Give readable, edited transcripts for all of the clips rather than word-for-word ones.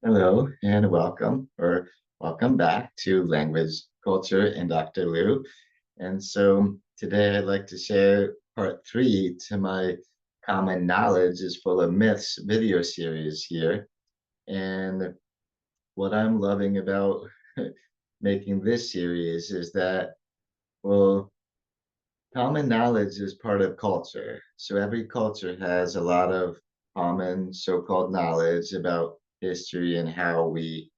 Hello and welcome back to Language, Culture, and Dr. Lou. And so today I'd like to share part three to my Common Knowledge is Full of Myths video series here. And what I'm loving about making this series is that, well, common knowledge is part of culture. So every culture has a lot of common so-called knowledge about history and how we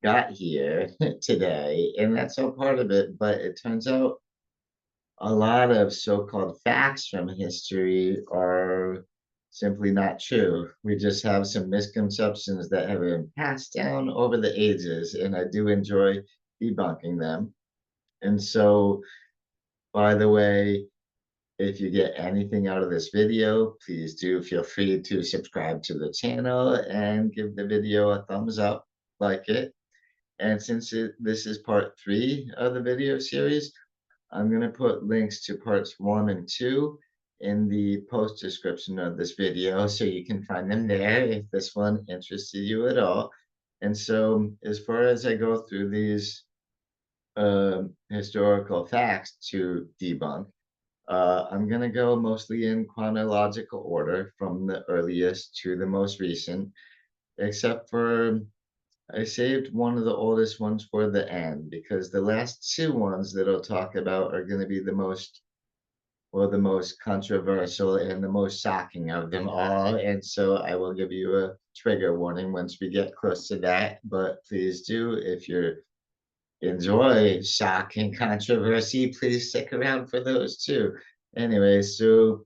got here today, and that's all part of it. But it turns out a lot of so-called facts from history are simply not true. We just have some misconceptions that have been passed down over the ages, and I do enjoy debunking them. And so, by the way, if you get anything out of this video, please do feel free to subscribe to the channel and give the video a thumbs up, like it. And since this is part three of the video series, I'm going to put links to parts one and two in the post description of this video so you can find them there if this one interested you at all. And so, as far as I go through these historical facts to debunk, I'm going to go mostly in chronological order from the earliest to the most recent, except for I saved one of the oldest ones for the end because the last two ones that I'll talk about are going to be the most controversial and the most shocking of them all. And so I will give you a trigger warning once we get close to that. But please do, if you enjoy shock and controversy, please stick around for those too. Anyway, so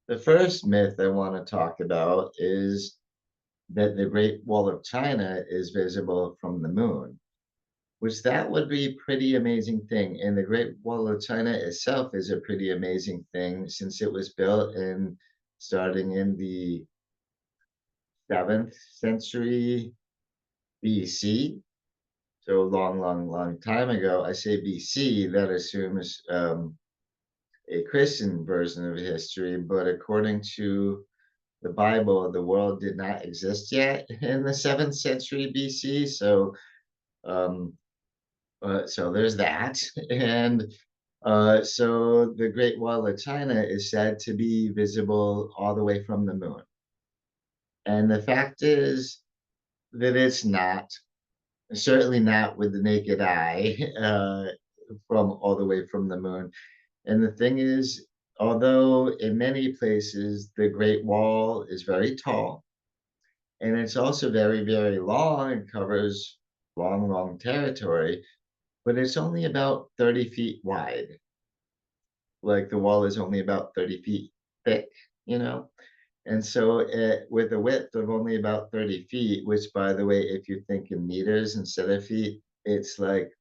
the first myth I want to talk about is that the Great Wall of China is visible from the moon, which that would be a pretty amazing thing. And the Great Wall of China itself is a pretty amazing thing since it was built in starting in the 7th century BC. So long, long, long time ago. I say BC, that assumes a Christian version of history, but according to the Bible, the world did not exist yet in the 7th century BC. Um, so there's that. And so the Great Wall of China is said to be visible all the way from the moon. And the fact is that it's not, certainly not with the naked eye, from all the way from the moon. And the thing is, although in many places the Great Wall is very tall, and it's also very, very long and covers long, long territory, but it's only about 30 feet wide. Like the wall is only about 30 feet thick, you know? And so with a width of only about 30 feet, which by the way, if you think in meters instead of feet, it's like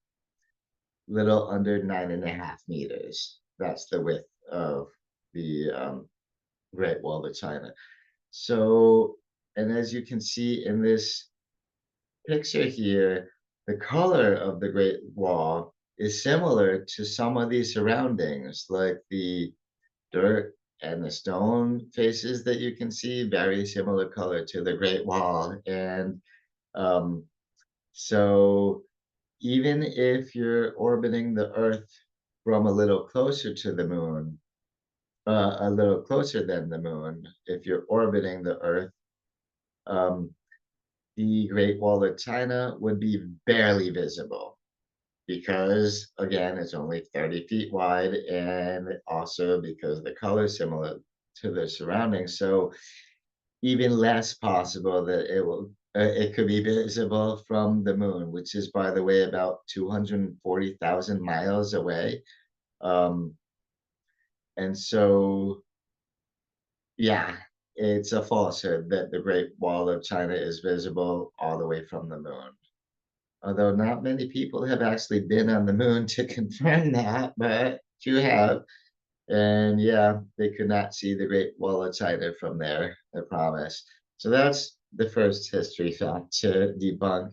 little under 9.5 meters. That's the width of the Great Wall of China. So, and as you can see in this picture here, the color of the Great Wall is similar to some of these surroundings, like the dirt and the stone faces that you can see, very similar color to the Great Wall. And um, so even if you're orbiting the Earth from a little closer to the moon, a little closer than the moon, if you're orbiting the Earth, um, the Great Wall of China would be barely visible because, again, it's only 30 feet wide and also because the color is similar to the surroundings. So even less possible that it could be visible from the moon, which is, by the way, about 240,000 miles away. Um, and so, yeah, it's a falsehood that the Great Wall of China is visible all the way from the moon. Although not many people have actually been on the moon to confirm that, but you have. And yeah, they could not see the Great Wall of China from there, I promise. So that's the first history fact to debunk.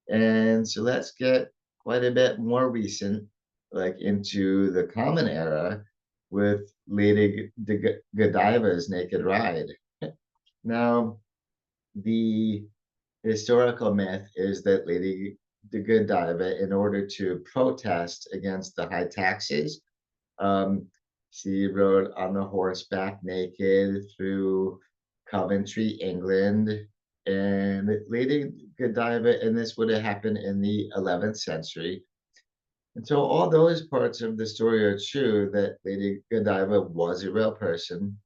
And so let's get quite a bit more recent, like into the Common Era with Lady Godiva's Naked Ride. Now, the historical myth is that Lady Godiva, in order to protest against the high taxes, um, she rode on the horseback naked through Coventry, England, and Lady Godiva, and this would have happened in the 11th century. And so all those parts of the story are true that Lady Godiva was a real person.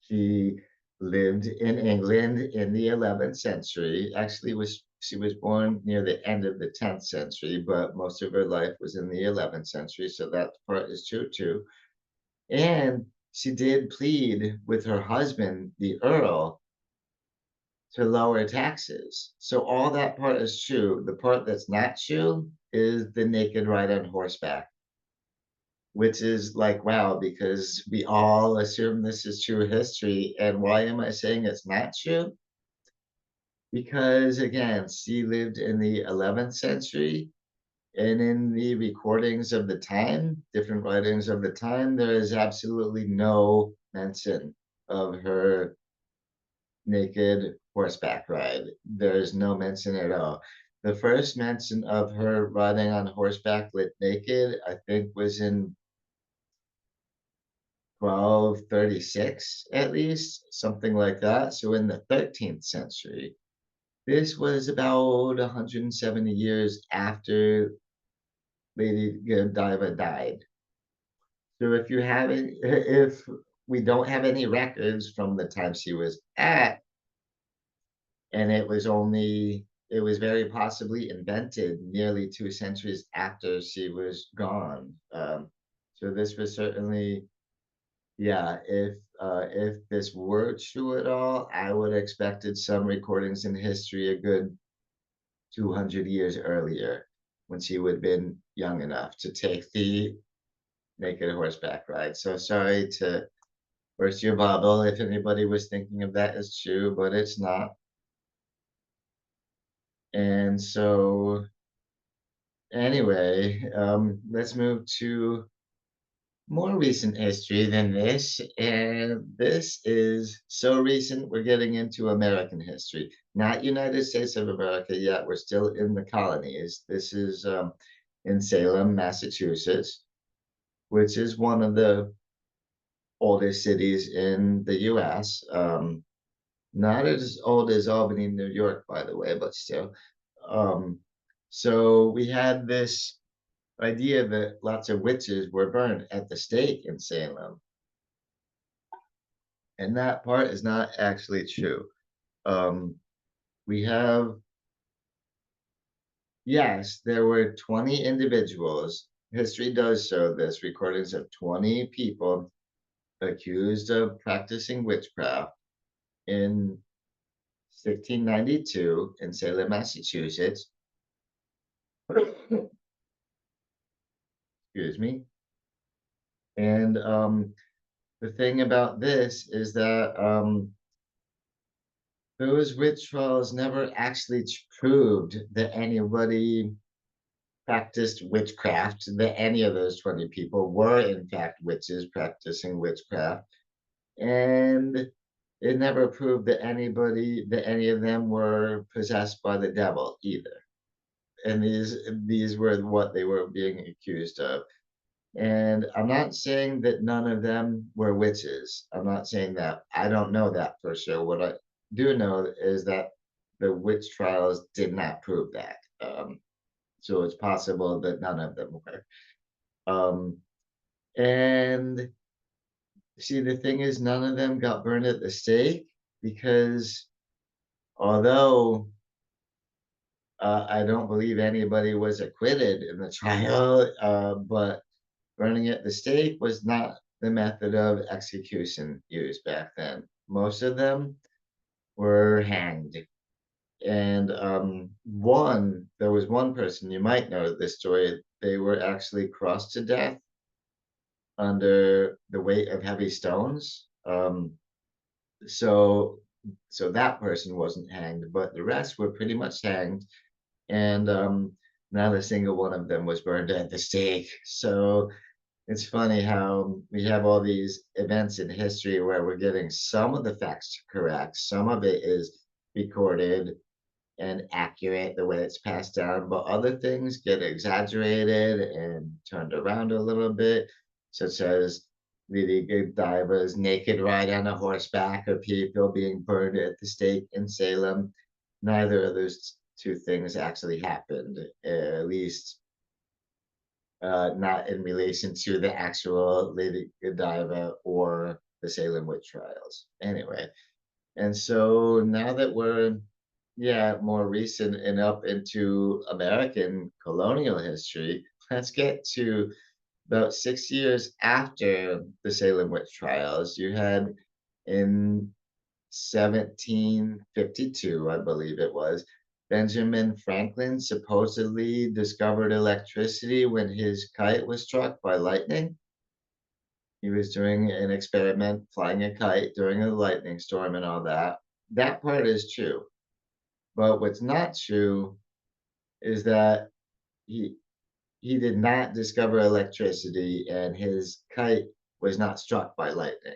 She lived in England in the 11th century. Actually, was she was born near the end of the 10th century, but most of her life was in the 11th century, so that part is true too. And she did plead with her husband, the Earl, to lower taxes. So all that part is true. The part that's not true is the naked ride on horseback, which is like, wow, because we all assume this is true history. And why am I saying it's not true? Because again, she lived in the 11th century, and in the recordings of the time, different writings of the time, there is absolutely no mention of her naked horseback ride. There's no mention at all. The first mention of her riding on horseback lit naked, I think, was in 1236, at least, something like that. So in the 13th century, this was about 170 years after Lady Godiva died. So if you haven't, if we don't have any records from the time she was at, and it was very possibly invented nearly 2 centuries after she was gone. So this was certainly, yeah, if this were true at all, I would have expected some recordings in history a good 200 years earlier when she would have been young enough to take the naked horseback ride. So sorry to burst your bubble if anybody was thinking of that as true, but it's not. And so anyway, let's move to more recent history than this. And this is so recent, we're getting into American history, not United States of America yet. We're still in the colonies. This is in Salem, Massachusetts, which is one of the oldest cities in the US. Not as old as Albany, New York, by the way, but still. Um, so we had this idea that lots of witches were burned at the stake in Salem, and that part is not actually true. Um, we have, yes, there were 20 individuals. History does show this recordings of 20 people accused of practicing witchcraft in 1692 in Salem, Massachusetts. Excuse me. And the thing about this is that those witch trials never actually proved that anybody practiced witchcraft, that any of those 20 people were in fact witches practicing witchcraft. And it never proved that any of them were possessed by the devil either. And these were what they were being accused of. And I'm not saying that none of them were witches. I'm not saying that. I don't know that for sure. What I do know is that the witch trials did not prove that. So it's possible that none of them were. Um, and see, the thing is, none of them got burned at the stake because although I don't believe anybody was acquitted in the trial, but burning at the stake was not the method of execution used back then. Most of them were hanged. And there was one person, you might know this story, they were actually crossed to death under the weight of heavy stones. So, so that person wasn't hanged, but the rest were pretty much hanged. And not a single one of them was burned at the stake. So it's funny how we have all these events in history where we're getting some of the facts correct, some of it is recorded, and accurate the way it's passed down, but other things get exaggerated and turned around a little bit, such as really good divers naked ride on a horseback or people being burned at the stake in Salem. Neither of those two things actually happened, at least not in relation to the actual Lady Godiva or the Salem witch trials. Anyway, and so now that we're, yeah, more recent and up into American colonial history, let's get to about 6 years after the Salem witch trials. You had in 1752, I believe it was, Benjamin Franklin supposedly discovered electricity when his kite was struck by lightning. He was doing an experiment, flying a kite during a lightning storm and all that. That part is true. But what's not true is that he he did not discover electricity and his kite was not struck by lightning.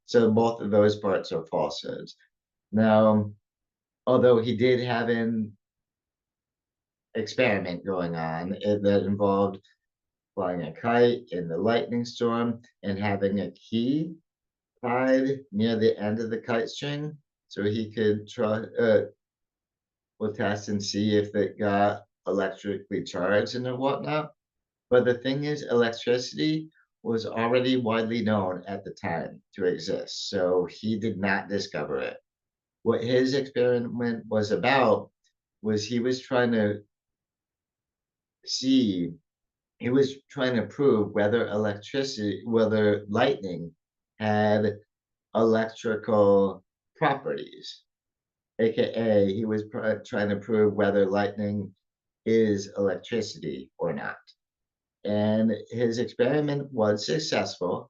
So both of those parts are falsehoods. Now, although he did have an experiment going on that involved flying a kite in the lightning storm and having a key tied near the end of the kite string so he could try will test and see if it got electrically charged and whatnot. But the thing is, electricity was already widely known at the time to exist, so he did not discover it. What his experiment was about was see he was trying to prove whether lightning had electrical properties, aka he was trying to prove whether lightning is electricity or not. And his experiment was successful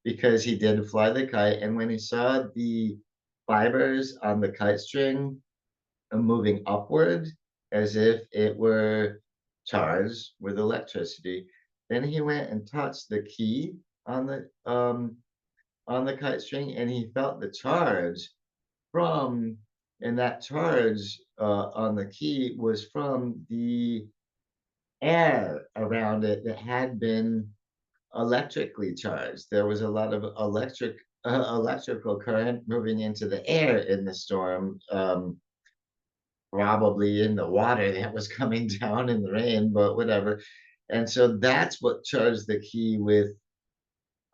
because he did fly the kite. And when he saw the fibers on the kite string moving upward as if it were charged with electricity, then he went and touched the key on the kite string, and he felt the charge from, and that charge on the key was from the air around it that had been electrically charged. There was a lot of electrical current moving into the air in the storm, probably in the water that was coming down in the rain, but whatever. And so that's what charged the key with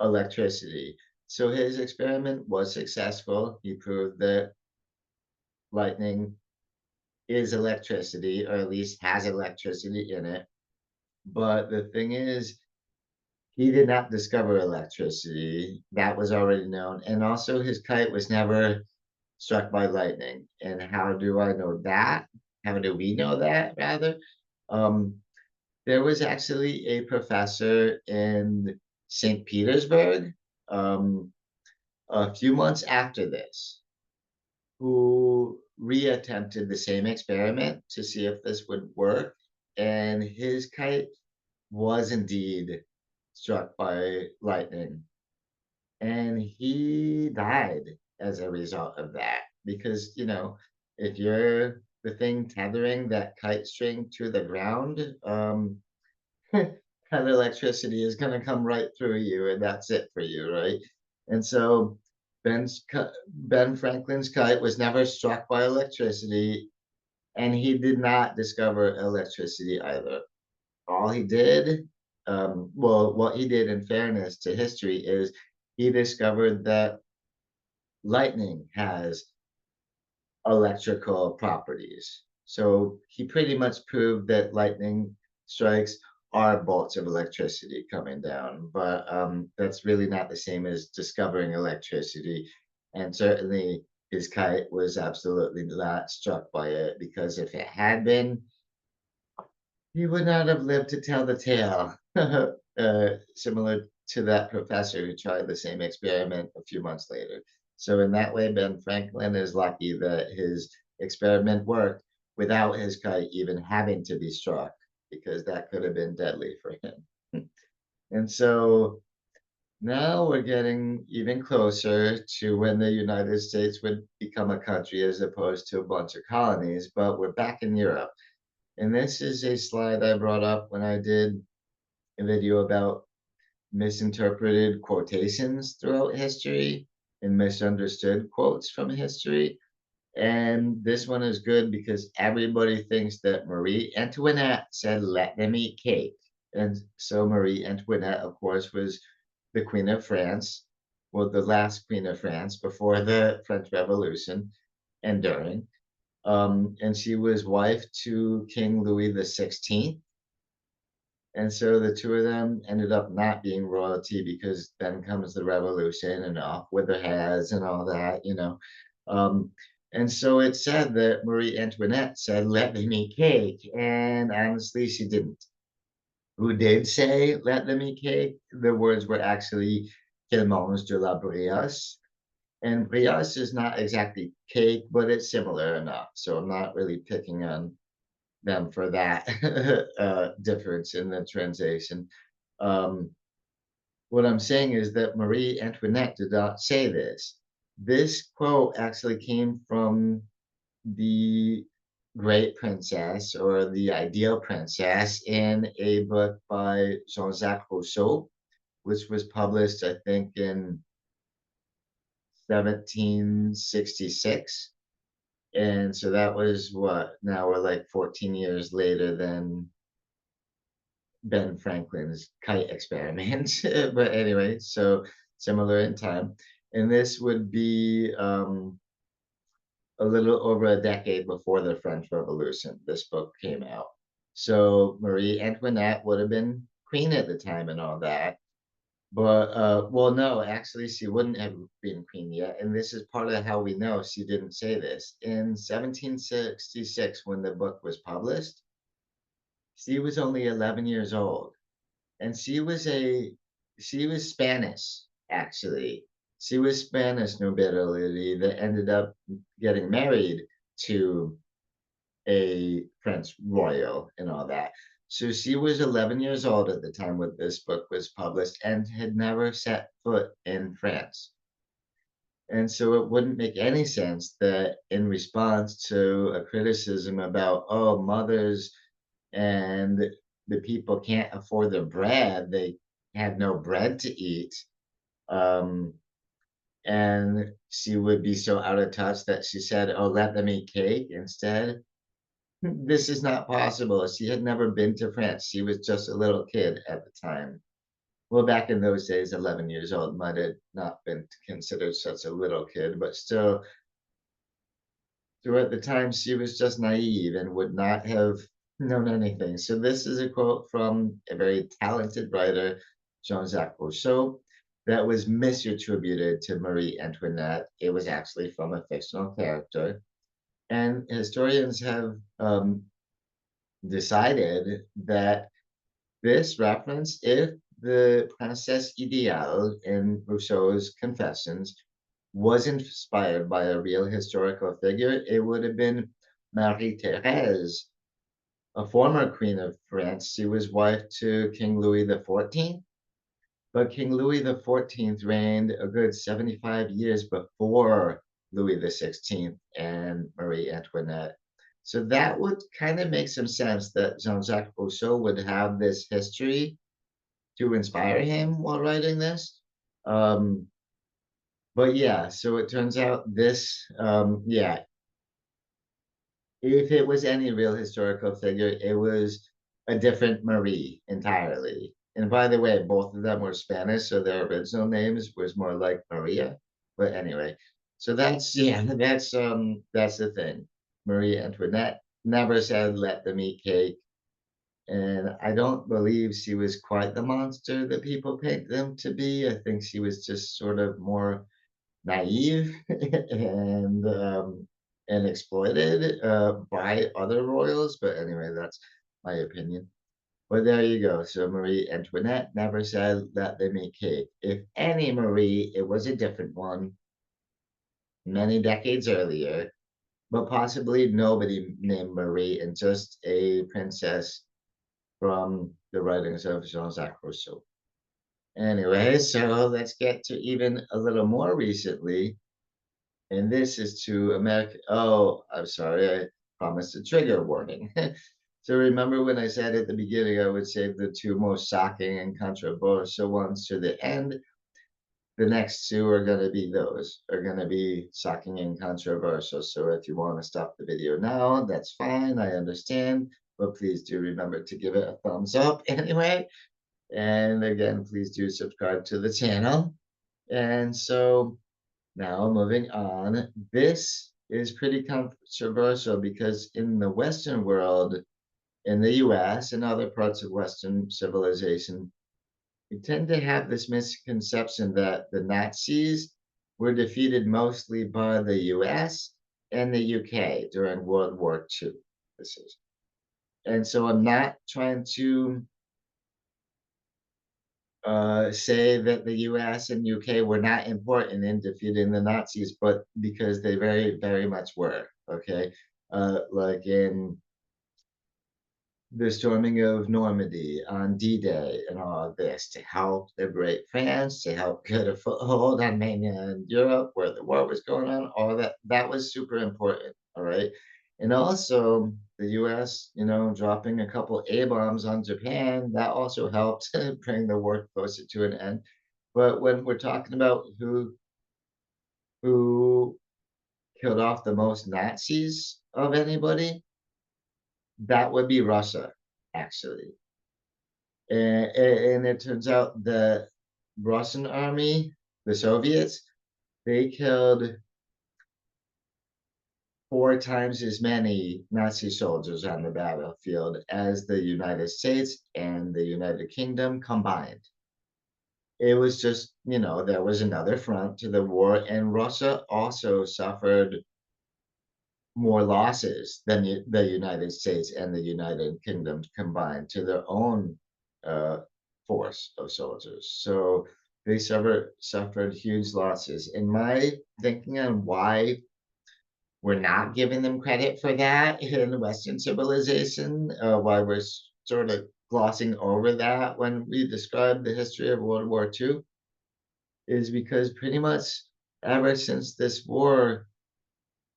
electricity. So his experiment was successful. He proved that lightning is electricity, or at least has electricity in it. But the thing is, he did not discover electricity. That was already known. And also, his kite was never struck by lightning. And how do I know that? How do we know that, rather? Um, there was actually a professor in St. Petersburg um, a few months after this who reattempted the same experiment to see if this would work. And his kite was indeed struck by lightning. And he died as a result of that because, if you're the thing tethering that kite string to the ground, that electricity is going to come right through you, and that's it for you, right? And so Ben Franklin's kite was never struck by electricity, and he did not discover electricity either. All he did, well, what he did in fairness to history is he discovered that lightning has electrical properties. So he pretty much proved that lightning strikes are bolts of electricity coming down, but that's really not the same as discovering electricity. And certainly his kite was absolutely not struck by it because if it had been, he would not have lived to tell the tale. Similar to that professor who tried the same experiment a few months later. So in that way, Ben Franklin is lucky that his experiment worked without his kite even having to be struck, because that could have been deadly for him. And so Now we're getting even closer to when the United States would become a country as opposed to a bunch of colonies, but we're back in Europe. And this is a slide I brought up when I did a video about misinterpreted quotations throughout history and misunderstood quotes from history. And this one is good because everybody thinks that Marie Antoinette said, "Let them eat cake." And so Marie Antoinette, of course, was the Queen of France, well, the last Queen of France before the French Revolution and during. And she was wife to King Louis the 16th. And so the two of them ended up not being royalty because then comes the revolution and off with their heads and all that. Um, and so it said that Marie Antoinette said, "Let them eat cake." And honestly, she didn't. Who did say, "Let them eat cake"? The words were actually, "Qu'elle mange de la brioche." And brioche is not exactly cake, but it's similar enough. So I'm not really picking on them for that difference in the translation. Um, what I'm saying is that Marie Antoinette did not say this. This quote actually came from the Great Princess or the Ideal Princess in a book by Jean-Jacques Rousseau, which was published, I think, in 1766. And so that was what? Now we're like 14 years later than Ben Franklin's kite experiment. But anyway, so similar in time. And this would be a little over a decade before the French Revolution. This book came out. So Marie Antoinette would have been queen at the time and all that. But well, no, actually, she wouldn't have been queen yet. And this is part of how we know she didn't say this. In 1766, when the book was published, she was only 11 years old. And she was Spanish, actually. She was Spanish nobility that ended up getting married to a French royal and all that. So she was 11 years old at the time when this book was published and had never set foot in France. And so it wouldn't make any sense that in response to a criticism about, oh, mothers and the people can't afford their bread, they have no bread to eat. Um, and she would be so out of touch that she said, "Oh, let them eat cake instead." This is not possible. She had never been to France. She was just a little kid at the time. Well, back in those days, 11 years old might have not been considered such a little kid, but still, throughout the time, she was just naive and would not have known anything. So this is a quote from a very talented writer, Jean-Jacques Rousseau, that was misattributed to Marie Antoinette. It was actually from a fictional character. And historians have decided that this reference, if the Princesse Ideale in Rousseau's Confessions was inspired by a real historical figure, it would have been Marie Therese, a former queen of France. She was wife to King Louis XIV, but King Louis XIV reigned a good 75 years before Louis XVI and Marie Antoinette. So that would kind of make some sense that Jean-Jacques Rousseau would have this history to inspire him while writing this. Um, but yeah, so it turns out this, yeah, if it was any real historical figure, it was a different Marie entirely. And by the way, both of them were Spanish, so their original names was more like Maria. But anyway, so that's yeah, that's the thing. Marie Antoinette never said let them eat cake. And I don't believe she was quite the monster that people paint them to be. I think she was just sort of more naive and exploited by other royals. But anyway, that's my opinion. But there you go. So Marie Antoinette never said let them eat cake. If any Marie, it was a different one many decades earlier, but possibly nobody named Marie and just a princess from the writings of Jean-Jacques Rousseau. Anyway, so let's get to even a little more recently, and this is to America. Oh, I'm sorry, I promised a trigger warning. So remember when I said at the beginning I would save the two most shocking and controversial ones to the end? The next two are going to be those, are going to be shocking and controversial. So if you want to stop the video now, that's fine. I understand. But please do remember to give it a thumbs up anyway. And again, please do subscribe to the channel. And so now moving on, this is pretty controversial because in the Western world, in the US and other parts of Western civilization, we tend to have this misconception that the Nazis were defeated mostly by the US and the UK during World War II. This is, and so I'm not trying to say that the US and UK were not important in defeating the Nazis, but because they very, very much were. Okay. Like in the storming of Normandy on D-Day and all of this to help liberate France, to help get a foothold on mainland Europe where the war was going on, all that was super important. All right. And also the US, dropping a couple A bombs on Japan, that also helped bring the war closer to an end. But when we're talking about who killed off the most Nazis of anybody, that would be Russia, actually. And it turns out the Russian army, the Soviets, they killed 4 times as many Nazi soldiers on the battlefield as the United States and the United Kingdom combined. It was just, there was another front to the war, and Russia also suffered more losses than the United States and the United Kingdom combined to their own uh, force of soldiers. So they suffered huge losses. In my thinking on why we're not giving them credit for that in Western civilization, why we're sort of glossing over that when we describe the history of World War II, is because pretty much ever since this war,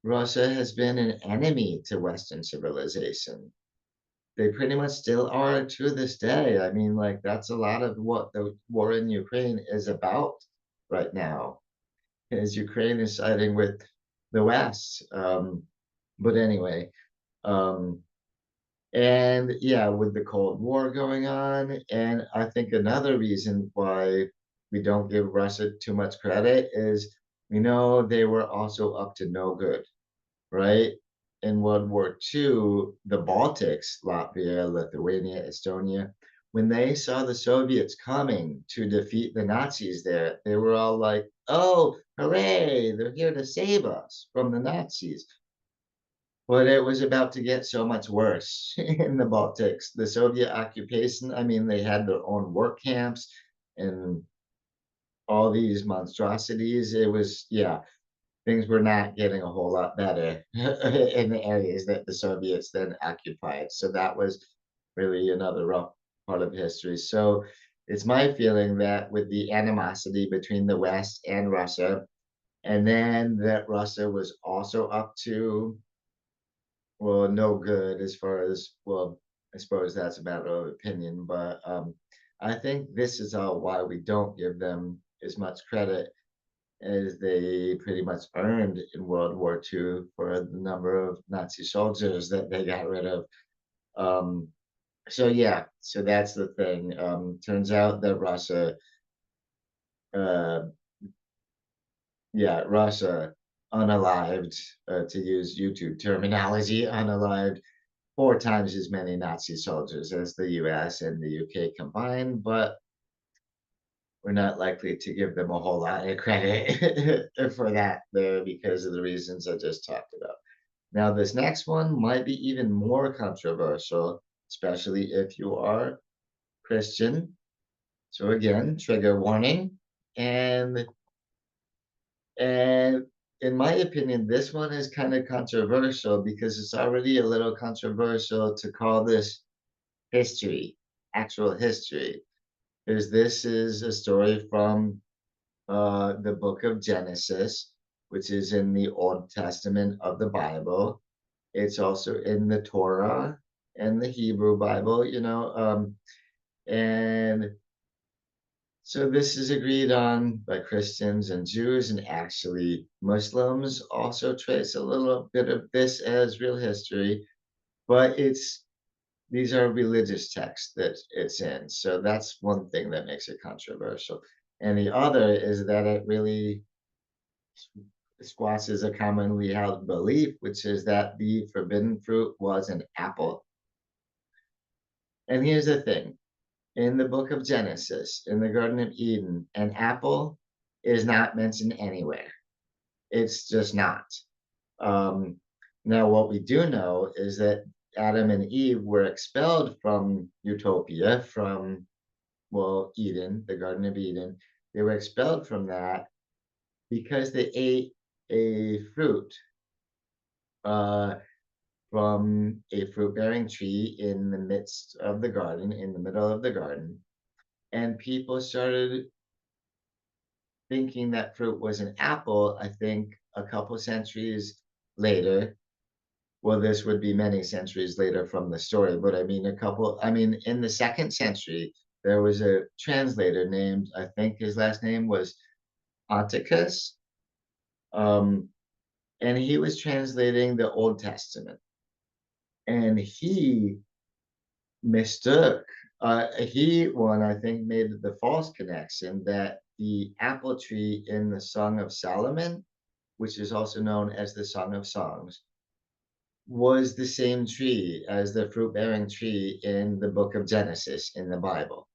Russia has been an enemy to Western civilization. They pretty much still are to this day. I mean, like, that's a lot of what the war in Ukraine is about right now, is Ukraine is siding with the West. But anyway, um, and yeah, with the Cold War going on, and I think another reason why we don't give Russia too much credit is we know they were also up to no good, right? In World War II, the Baltics, Latvia, Lithuania, Estonia, when they saw the Soviets coming to defeat the Nazis there, they were all like, oh, hooray, they're here to save us from the Nazis. But it was about to get so much worse in the Baltics. The Soviet occupation, I mean, they had their own work camps and all these monstrosities. It was, yeah, things were not getting a whole lot better in the areas that the Soviets then occupied. So that was really another rough part of history. So it's my feeling that with the animosity between the West and Russia, and then that Russia was also up to, well, no good as far as, well, I suppose that's a matter of opinion, but I think this is all why we don't give them as much credit as they pretty much earned in World War II for the number of Nazi soldiers that they got rid of. Um, so yeah, so that's the thing. Turns out that uh, Russia unalived, to use YouTube terminology, unalived 4 times as many Nazi soldiers as the US and the UK combined, but we're not likely to give them a whole lot of credit for that there because of the reasons I just talked about. Now, this next one might be even more controversial, especially if you are Christian. So again, trigger warning. And and in my opinion, this one is kind of controversial because it's already a little controversial to call this history, actual history. is this is a story from the book of Genesis, which is in the Old Testament of the Bible. It's also in the Torah and the Hebrew Bible, and so this is agreed on by Christians and Jews, and actually Muslims also trace a little bit of this as real history, but these are religious texts that it's in. So that's one thing that makes it controversial. And the other is that it really squashes a commonly held belief, which is that the forbidden fruit was an apple. And here's the thing, in the book of Genesis, in the Garden of Eden, an apple is not mentioned anywhere. It's just not. Um, Now, what we do know is that Adam and Eve were expelled from Utopia, from, well, Eden, the Garden of Eden. They were expelled from that because they ate a fruit uh, from a fruit bearing tree in the midst of the garden, in the middle of the garden. And people started thinking that fruit was an apple, I think a couple centuries later. Well, this would be many centuries later from the story, but I mean, in the second century, there was a translator named, I think his last name was Ponticus, um, and he was translating the Old Testament, and he mistook, one, I think, made the false connection that the apple tree in the Song of Solomon, which is also known as the Song of Songs, was the same tree as the fruit bearing tree in the book of Genesis in the Bible.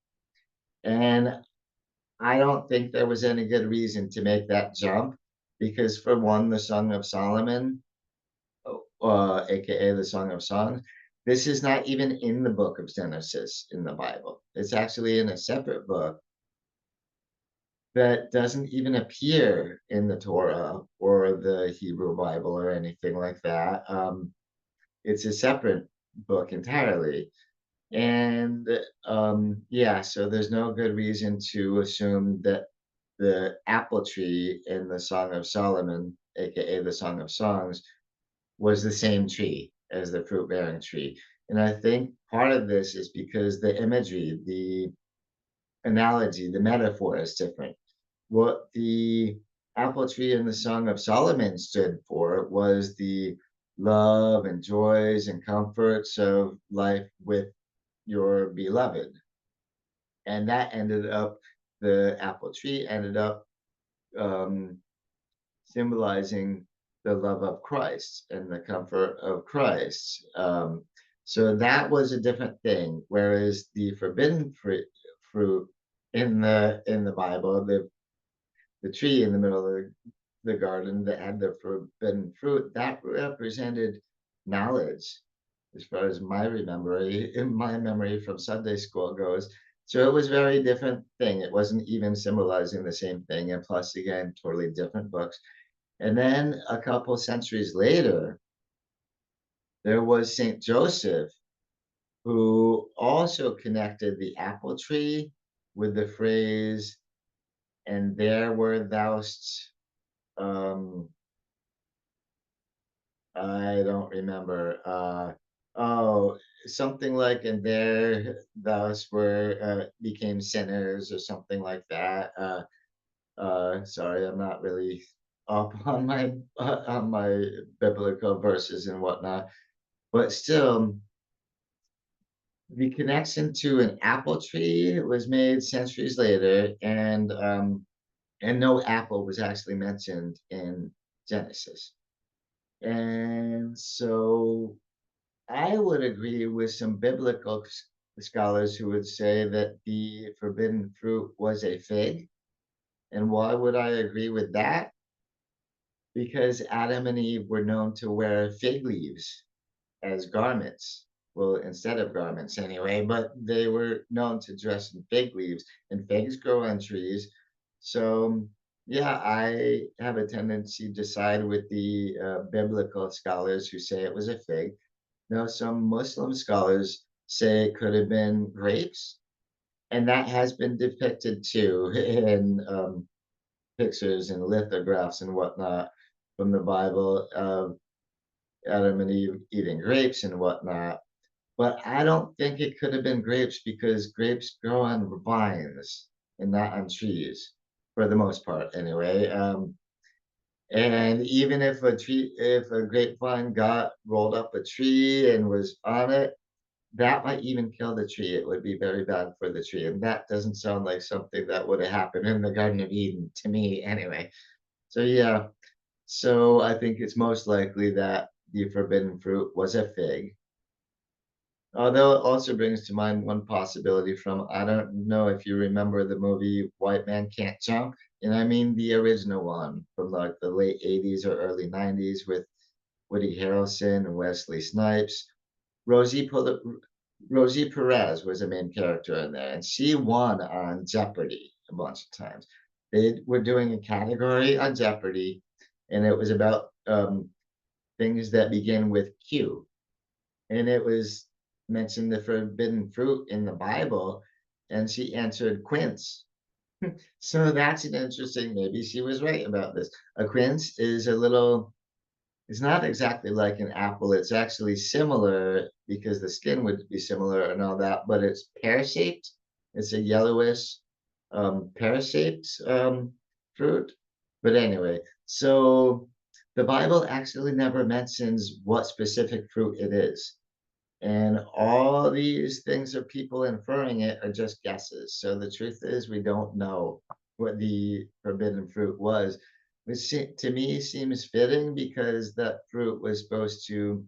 And I don't think there was any good reason to make that jump because, for one, the Song of Solomon, aka the Song of Songs, this is not even in the book of Genesis in the Bible. It's actually in a separate book that doesn't even appear in the Torah or the Hebrew Bible or anything like that. It's a separate book entirely. And yeah, so there's no good reason to assume that the apple tree in the Song of Solomon, aka the Song of Songs, was the same tree as the fruit bearing tree. And I think part of this is because the imagery, the analogy, the metaphor is different. What the apple tree in the Song of Solomon stood for was the love and joys and comforts of life with your beloved. And that ended up, the apple tree ended up um, symbolizing the love of Christ and the comfort of Christ. So that was a different thing. Whereas the forbidden fruit in the Bible, the tree in the middle of the garden that had the forbidden fruit, that represented knowledge, as far as my memory, in my memory from Sunday school goes. So it was very different thing. It wasn't even symbolizing the same thing. And plus, again, totally different books. And then a couple centuries later, there was Saint Joseph, who also connected the apple tree with the phrase, and there where thou'st, um, I don't remember. Oh, something like, and there thus were became sinners or something like that. Sorry, I'm not really up on my biblical verses and whatnot, but still, the connection to an apple tree was made centuries later, and no apple was actually mentioned in Genesis. And so I would agree with some biblical scholars who would say that the forbidden fruit was a fig. And why would I agree with that? Because Adam and Eve were known to wear fig leaves as garments. Well, instead of garments anyway, but they were known to dress in fig leaves, and figs grow on trees. So, yeah, I have a tendency to side with the biblical scholars who say it was a fig. Now, some Muslim scholars say it could have been grapes. And that has been depicted too in pictures and lithographs and whatnot from the Bible of Adam and Eve eating grapes and whatnot. But I don't think it could have been grapes because grapes grow on vines and not on trees for the most part anyway. And even if a grapevine got rolled up a tree and was on it, that might even kill the tree. It would be very bad for the tree. And that doesn't sound like something that would have happened in the Garden of Eden to me anyway. So yeah, so I think it's most likely that the forbidden fruit was a fig. Although it also brings to mind one possibility from I don't know if you remember the movie White Man Can't Jump, and I mean the original one from like the late 80s or early 90s with Woody Harrelson and Wesley Snipes. Rosie Pol- Rosie Perez was a main character in there, and she won on Jeopardy a bunch of times. They were doing a category on Jeopardy, and it was about things that begin with Q, and it was mentioned the forbidden fruit in the Bible, and she answered quince. So that's an interesting. Maybe she was right about this. A quince is a little. It's not exactly like an apple. It's actually similar because the skin would be similar and all that, but it's pear-shaped. It's a yellowish, pear-shaped fruit. But anyway, so the Bible actually never mentions what specific fruit it is. And all these things of people inferring it are just guesses. So the truth is, we don't know what the forbidden fruit was, which to me seems fitting because that fruit was supposed to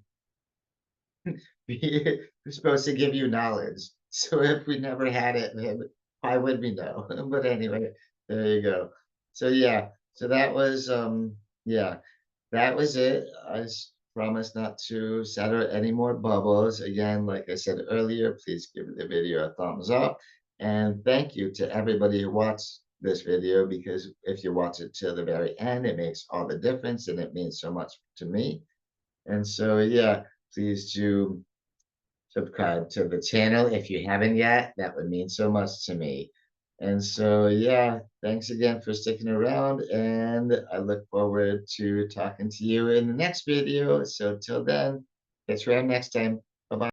be was supposed to give you knowledge. So if we never had it, then why would we know? But anyway, there you go. So yeah, so that was yeah. That was it. Promise not to shatter any more bubbles. Again, like I said earlier, please give the video a thumbs up. And thank you to everybody who watched this video because if you watch it to the very end, it makes all the difference and it means so much to me. And so, yeah, please do subscribe to the channel if you haven't yet. That would mean so much to me. And so, yeah, thanks again for sticking around. And I look forward to talking to you in the next video. So, till then, catch you around next time.